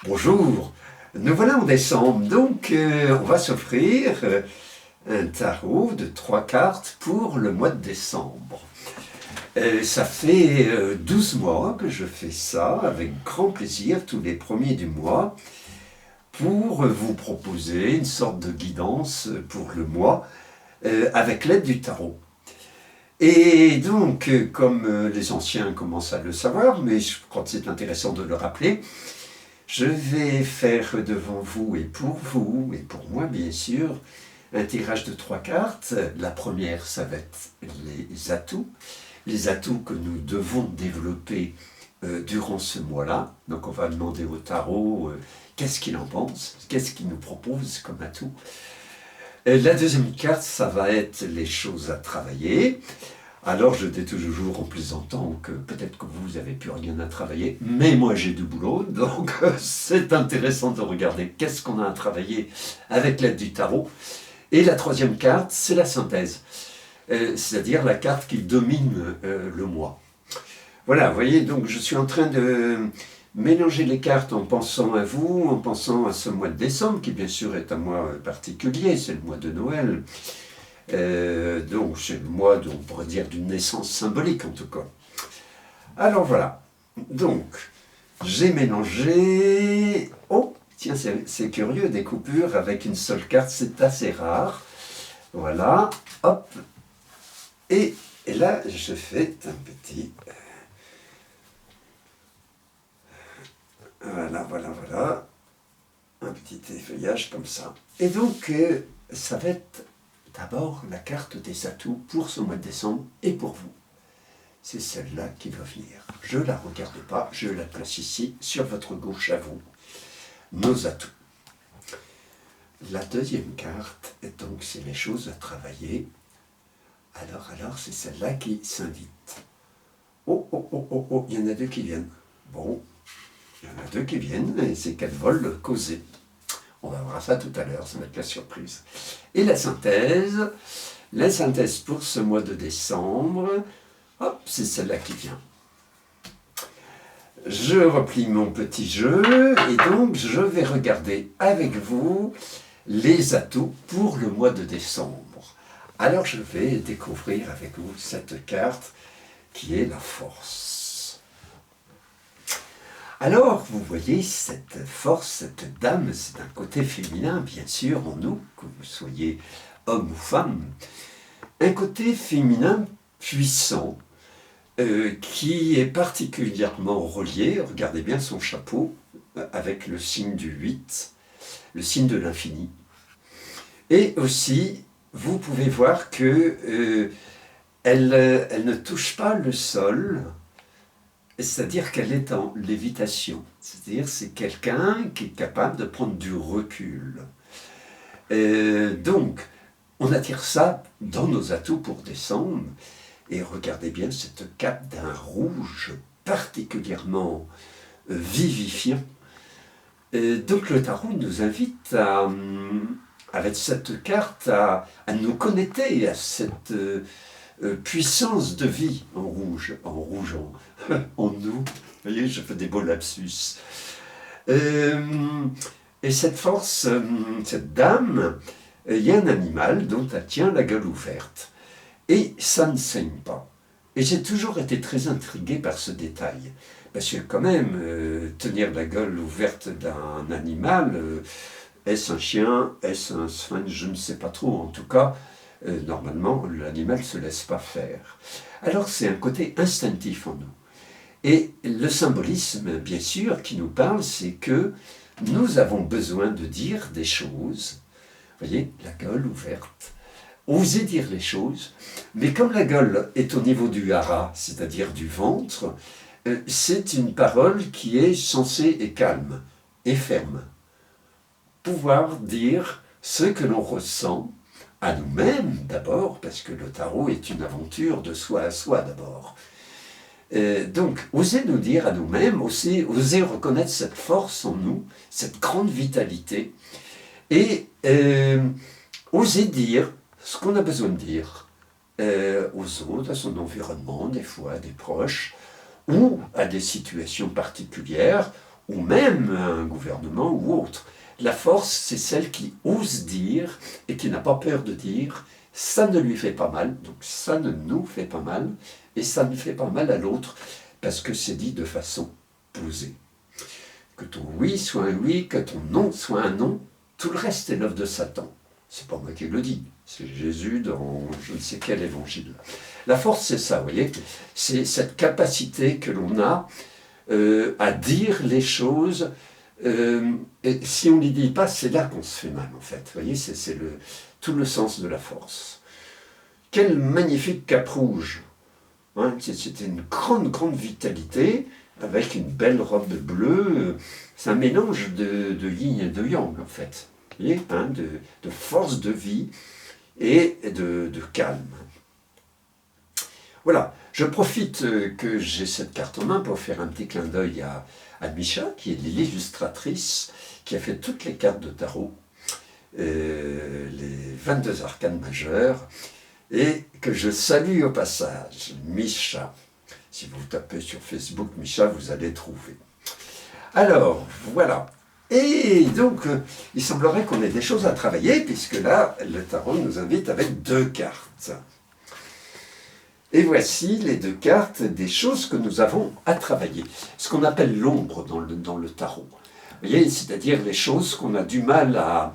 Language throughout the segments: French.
Bonjour, nous voilà en décembre, donc on va s'offrir un tarot de 3 cartes pour le mois de décembre. Ça fait 12 mois que je fais ça avec grand plaisir tous les premiers du mois pour vous proposer une sorte de guidance pour le mois avec l'aide du tarot. Et donc, comme les anciens commencent à le savoir, mais je crois que c'est intéressant de le rappeler, je vais faire devant vous et pour moi bien sûr, un tirage de 3 cartes. La première, ça va être les atouts que nous devons développer durant ce mois-là. Donc on va demander au tarot qu'est-ce qu'il en pense, qu'est-ce qu'il nous propose comme atout. La deuxième carte, ça va être les choses à travailler. Alors je dis toujours en plaisantant que peut-être que vous n'avez plus rien à travailler, mais moi j'ai du boulot, donc c'est intéressant de regarder qu'est-ce qu'on a à travailler avec l'aide du tarot. Et la troisième carte, c'est la synthèse, c'est-à-dire la carte qui domine le mois. Voilà, vous voyez, donc je suis en train de mélanger les cartes en pensant à vous, en pensant à ce mois de décembre, qui bien sûr est un mois particulier, c'est le mois de Noël. Donc c'est le mois, on pourrait dire, d'une naissance symbolique en tout cas. Alors voilà, donc j'ai mélangé... Oh, tiens, c'est curieux, des coupures avec une seule carte, c'est assez rare. Voilà, hop, et là je fais un petit... Voilà, un petit effeuillage comme ça. Et donc, ça va être d'abord la carte des atouts pour ce mois de décembre et pour vous. C'est celle-là qui va venir. Je ne la regarde pas, je la place ici, sur votre gauche à vous. Nos atouts. La deuxième carte, donc, c'est les choses à travailler. Alors, c'est celle-là qui s'invite. Oh, il y en a deux qui viennent. Bon. Il y en a deux qui viennent, et c'est qu'elles veulent causer. On va voir ça tout à l'heure, ça va être la surprise. Et la synthèse pour ce mois de décembre, hop, c'est celle-là qui vient. Je replie mon petit jeu, et donc je vais regarder avec vous les atouts pour le mois de décembre. Alors je vais découvrir avec vous cette carte qui est la force. Alors, vous voyez, cette force, cette dame, c'est un côté féminin, bien sûr, en nous, que vous soyez homme ou femme. Un côté féminin puissant, qui est particulièrement relié, regardez bien son chapeau, avec le signe du 8, le signe de l'infini. Et aussi, vous pouvez voir que elle ne touche pas le sol, c'est-à-dire qu'elle est en lévitation. C'est-à-dire c'est quelqu'un qui est capable de prendre du recul. Donc, on attire ça dans nos atouts pour décembre. Et regardez bien cette cape d'un rouge particulièrement vivifiant. Donc le tarot nous invite avec cette carte à nous connecter à cette... puissance de vie en rouge en nous. Vous voyez, je fais des beaux lapsus. Et cette force, cette dame, il y a un animal dont elle tient la gueule ouverte. Et ça ne saigne pas. Et j'ai toujours été très intrigué par ce détail. Parce que quand même, tenir la gueule ouverte d'un animal, est-ce un chien, est-ce un sphinx, je ne sais pas trop. En tout cas, normalement, l'animal ne se laisse pas faire. Alors c'est un côté instinctif en nous. Et le symbolisme, bien sûr, qui nous parle, c'est que nous avons besoin de dire des choses. Vous voyez, la gueule ouverte. Oser dire les choses. Mais comme la gueule est au niveau du hara, c'est-à-dire du ventre, c'est une parole qui est sensée et calme et ferme. Pouvoir dire ce que l'on ressent, à nous-mêmes d'abord, parce que le tarot est une aventure de soi à soi d'abord. Donc, oser nous dire à nous-mêmes, oser reconnaître cette force en nous, cette grande vitalité, et oser dire ce qu'on a besoin de dire aux autres, à son environnement, des fois à des proches, ou à des situations particulières, ou même un gouvernement ou autre. La force, c'est celle qui ose dire et qui n'a pas peur de dire, ça ne lui fait pas mal, donc ça ne nous fait pas mal, et ça ne fait pas mal à l'autre, parce que c'est dit de façon posée. Que ton oui soit un oui, que ton non soit un non, tout le reste est l'œuvre de Satan. C'est pas moi qui le dis, c'est Jésus dans je ne sais quel évangile. La force, c'est ça, vous voyez, c'est cette capacité que l'on a à dire les choses. Et si on ne les dit pas, c'est là qu'on se fait mal, en fait. Vous voyez, c'est tout le sens de la force. Quel magnifique cap rouge, hein, c'était une grande, grande vitalité, avec une belle robe bleue. C'est un mélange de yin et de yang, en fait. Vous voyez, hein, de force de vie et de calme. Voilà, je profite que j'ai cette carte en main pour faire un petit clin d'œil à Micha, qui est l'illustratrice, qui a fait toutes les cartes de tarot, les 22 arcanes majeures, et que je salue au passage, Micha. Si vous tapez sur Facebook Micha, vous allez trouver. Alors, voilà. Et donc, il semblerait qu'on ait des choses à travailler, puisque là, le tarot nous invite avec 2 cartes. Et voici les 2 cartes des choses que nous avons à travailler. Ce qu'on appelle l'ombre dans le tarot. Vous voyez, c'est-à-dire les choses qu'on a du mal à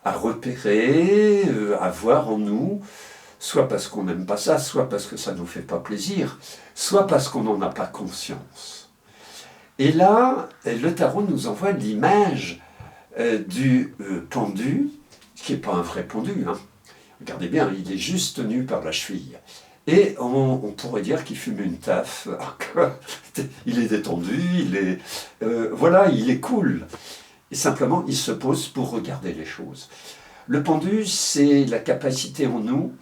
repérer, à voir en nous, soit parce qu'on n'aime pas ça, soit parce que ça ne nous fait pas plaisir, soit parce qu'on n'en a pas conscience. Et là, le tarot nous envoie l'image du pendu, qui n'est pas un vrai pendu, hein. Regardez bien, il est juste tenu par la cheville. Et on pourrait dire qu'il fume une taf. Il est détendu, voilà, il est cool. Et simplement, il se pose pour regarder les choses. Le pendu, c'est la capacité en nous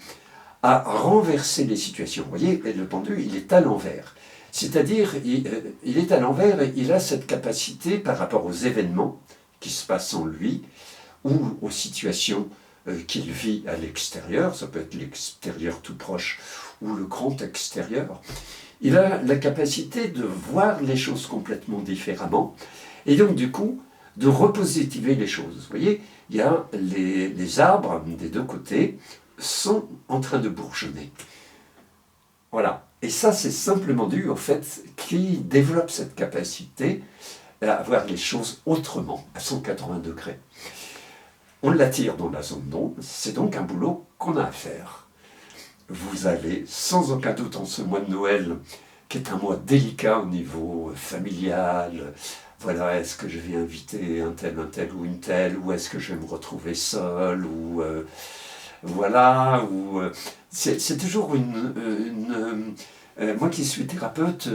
à renverser les situations. Vous voyez, le pendu, il est à l'envers. C'est-à-dire, il est à l'envers et il a cette capacité par rapport aux événements qui se passent en lui ou aux situations qu'il vit à l'extérieur, ça peut être l'extérieur tout proche ou le grand extérieur. Il a la capacité de voir les choses complètement différemment et donc du coup de repositiver les choses. Vous voyez, il y a les arbres des 2 côtés sont en train de bourgeonner. Voilà. Et ça, c'est simplement dû au fait qu'il développe cette capacité à voir les choses autrement, à 180 degrés. On l'attire dans la zone d'ombre, c'est donc un boulot qu'on a à faire. Vous allez, sans aucun doute, en ce mois de Noël, qui est un mois délicat au niveau familial, voilà, est-ce que je vais inviter un tel ou une telle, ou est-ce que je vais me retrouver seul, ou voilà, ou c'est toujours moi qui suis thérapeute,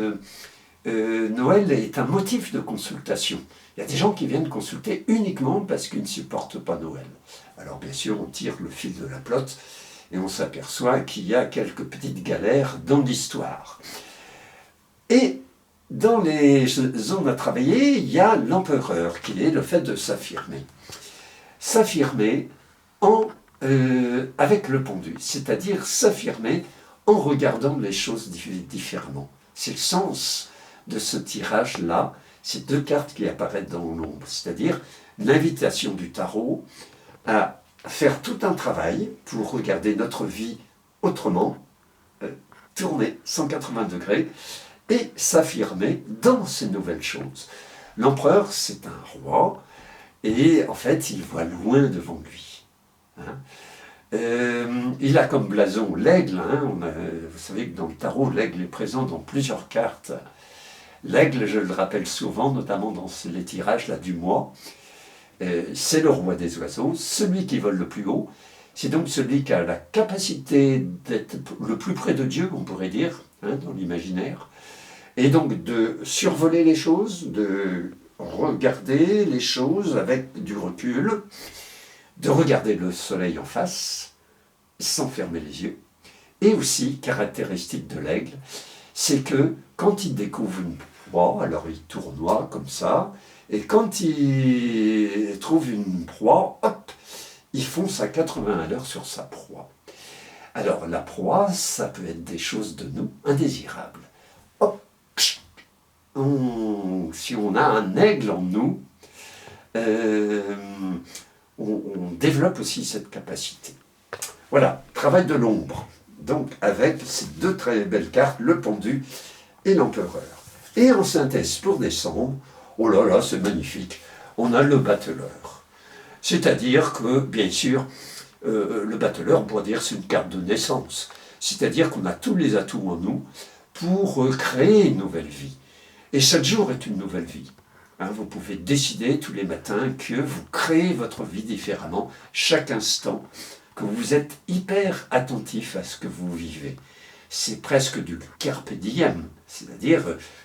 Noël est un motif de consultation. Il y a des gens qui viennent consulter uniquement parce qu'ils ne supportent pas Noël. Alors bien sûr, on tire le fil de la pelote et on s'aperçoit qu'il y a quelques petites galères dans l'histoire. Et dans les zones à travailler, il y a l'empereur, qui est le fait de s'affirmer. S'affirmer avec le pendu, c'est-à-dire s'affirmer en regardant les choses différemment. C'est le sens de ce tirage-là, ces 2 cartes qui apparaissent dans l'ombre, c'est-à-dire l'invitation du tarot à faire tout un travail pour regarder notre vie autrement, tourner 180 degrés et s'affirmer dans ces nouvelles choses. L'empereur, c'est un roi, et en fait, il voit loin devant lui. Hein. Il a comme blason l'aigle. Hein, vous savez que dans le tarot, l'aigle est présent dans plusieurs cartes. L'aigle, je le rappelle souvent, notamment dans les tirages là, du mois, c'est le roi des oiseaux, celui qui vole le plus haut. C'est donc celui qui a la capacité d'être le plus près de Dieu, on pourrait dire, hein, dans l'imaginaire, et donc de survoler les choses, de regarder les choses avec du recul, de regarder le soleil en face, sans fermer les yeux. Et aussi, caractéristique de l'aigle, c'est que quand il découvre une proie, alors il tournoie comme ça, et quand il trouve une proie, hop, il fonce à 80 à l'heure sur sa proie. Alors la proie, ça peut être des choses de nous indésirables. Hop, si on a un aigle en nous, on développe aussi cette capacité. Voilà, travail de l'ombre. Donc avec ces deux très belles cartes, le pendu et l'empereur. Et en synthèse pour décembre, oh là là, c'est magnifique, on a le battleur. C'est-à-dire que, bien sûr, le battleur, on pourrait dire, c'est une carte de naissance. C'est-à-dire qu'on a tous les atouts en nous pour créer une nouvelle vie. Et chaque jour est une nouvelle vie. Hein, vous pouvez décider tous les matins que vous créez votre vie différemment, chaque instant, que vous êtes hyper attentif à ce que vous vivez. C'est presque du carpe diem, c'est-à-dire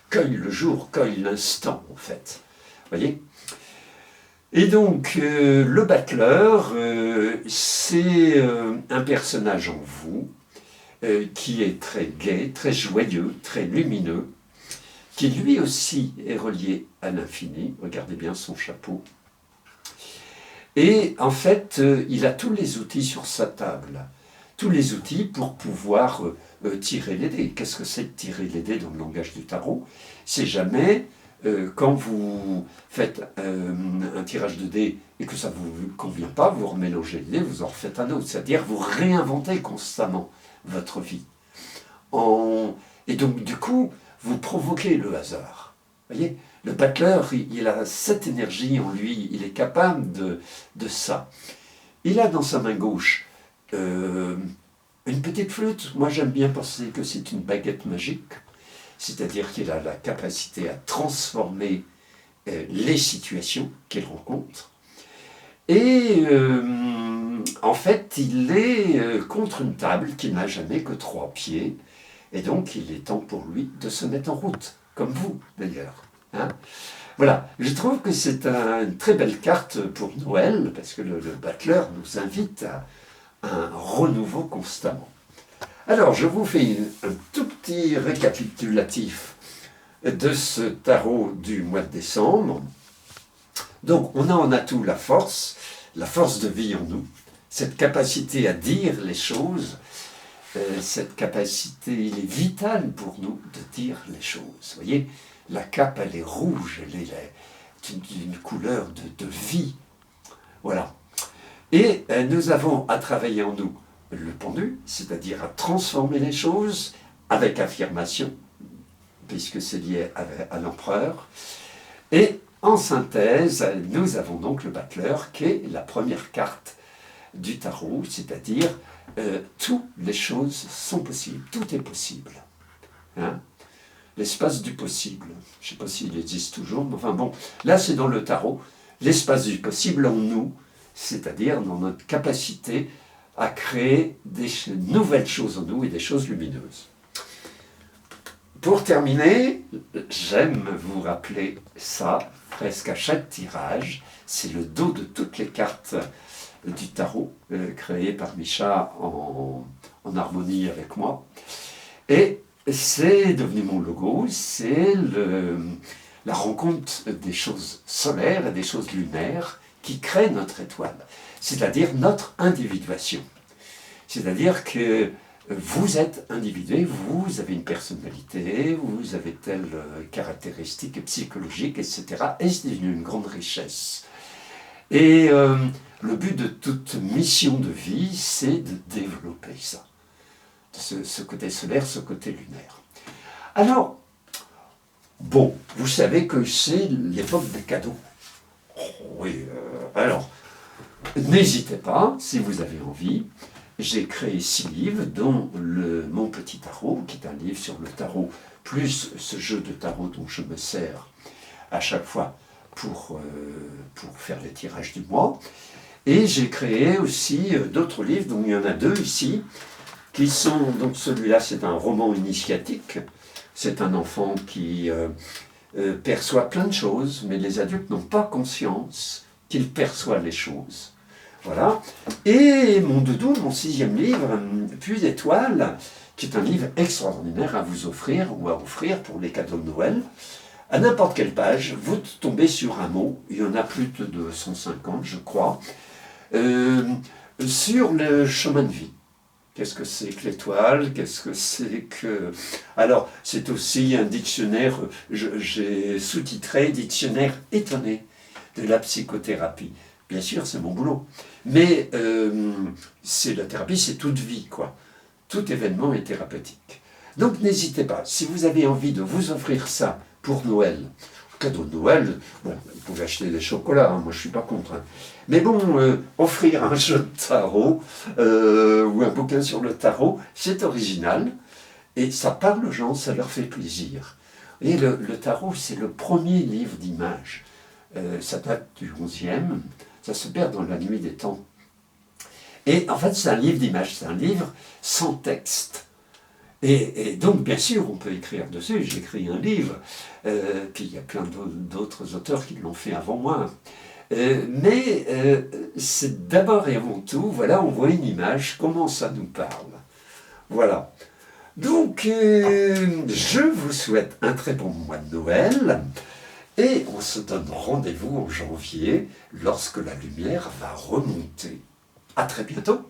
cueille le jour, cueille l'instant, en fait. Vous voyez ? Et donc, le battleur, c'est un personnage en vous qui est très gai, très joyeux, très lumineux, qui lui aussi est relié à l'infini. Regardez bien son chapeau. Et en fait, il a tous les outils sur sa table. Tous les outils pour pouvoir tirer les dés. Qu'est-ce que c'est de tirer les dés dans le langage du tarot? C'est jamais, quand vous faites un tirage de dés et que ça ne vous convient pas, vous remélangez les dés, vous en refaites un autre. C'est-à-dire vous réinventez constamment votre vie. Et donc, du coup, vous provoquez le hasard. Vous voyez, le battleur, il a cette énergie en lui, il est capable de ça. Il a dans sa main gauche une petite flûte. Moi, j'aime bien penser que c'est une baguette magique, c'est-à-dire qu'il a la capacité à transformer les situations qu'il rencontre. Et en fait, il est contre une table qui n'a jamais que 3 pieds, et donc il est temps pour lui de se mettre en route, comme vous d'ailleurs. Hein, voilà, je trouve que c'est une très belle carte pour Noël, parce que le battleur nous invite à un renouveau constamment. Alors, je vous fais un tout petit récapitulatif de ce tarot du mois de décembre. Donc, on a en atout la force de vie en nous, cette capacité à dire les choses, cette capacité, il est vital pour nous de dire les choses. Vous voyez, la cape, elle est rouge, elle est d'une couleur de vie. Voilà. Et nous avons à travailler en nous le pendu, c'est-à-dire à transformer les choses avec affirmation, puisque c'est lié à l'empereur. Et en synthèse, nous avons donc le battleur, qui est la première carte du tarot, c'est-à-dire toutes les choses sont possibles, tout est possible. Hein, l'espace du possible. Je ne sais pas s'il existe toujours, mais enfin bon, là c'est dans le tarot, l'espace du possible en nous, c'est-à-dire dans notre capacité à créer des nouvelles choses en nous et des choses lumineuses. Pour terminer, j'aime vous rappeler ça, presque à chaque tirage, c'est le dos de toutes les cartes du tarot, créé par Micha en harmonie avec moi. Et c'est devenu mon logo, c'est la rencontre des choses solaires et des choses lunaires qui créent notre étoile, c'est-à-dire notre individuation. C'est-à-dire que vous êtes individué, vous avez une personnalité, vous avez telle caractéristique psychologique, etc. Et c'est une grande richesse. Et le but de toute mission de vie, c'est de développer ça. Ce côté solaire, ce côté lunaire. Alors, bon, vous savez que c'est l'époque des cadeaux. Oh, oui, alors, n'hésitez pas, si vous avez envie. J'ai créé 6 livres, dont Mon Petit Tarot, qui est un livre sur le tarot, plus ce jeu de tarot dont je me sers à chaque fois pour faire les tirages du mois. Et j'ai créé aussi d'autres livres, dont il y en a 2 ici, qui sont, donc celui-là c'est un roman initiatique, c'est un enfant qui perçoit plein de choses, mais les adultes n'ont pas conscience qu'il perçoit les choses. Voilà. Et mon doudou, mon 6e livre, Puis d'étoiles, qui est un livre extraordinaire à vous offrir ou à offrir pour les cadeaux de Noël. À n'importe quelle page, vous tombez sur un mot, il y en a plus de 250 je crois, sur le chemin de vie. Qu'est-ce que c'est que l'étoile? Qu'est-ce que c'est que... Alors, c'est aussi un dictionnaire, j'ai sous-titré Dictionnaire étonné de la psychothérapie. Bien sûr, c'est mon boulot. Mais c'est la thérapie, c'est toute vie, quoi. Tout événement est thérapeutique. Donc n'hésitez pas, si vous avez envie de vous offrir ça pour Noël, cadeau de Noël, bon, vous pouvez acheter des chocolats, hein, moi je ne suis pas contre. Hein. Mais bon, offrir un jeu de tarot ou un bouquin sur le tarot, c'est original et ça parle aux gens, ça leur fait plaisir. Et le tarot, c'est le premier livre d'images. Ça date du 11e, ça se perd dans la nuit des temps. Et en fait, c'est un livre d'images, c'est un livre sans texte. Et donc, bien sûr, on peut écrire dessus. J'écris un livre, puis il y a plein d'autres auteurs qui l'ont fait avant moi. Mais c'est d'abord et avant tout, voilà, on voit une image, comment ça nous parle. Voilà. Donc, je vous souhaite un très bon mois de Noël. Et on se donne rendez-vous en janvier, lorsque la lumière va remonter. À très bientôt.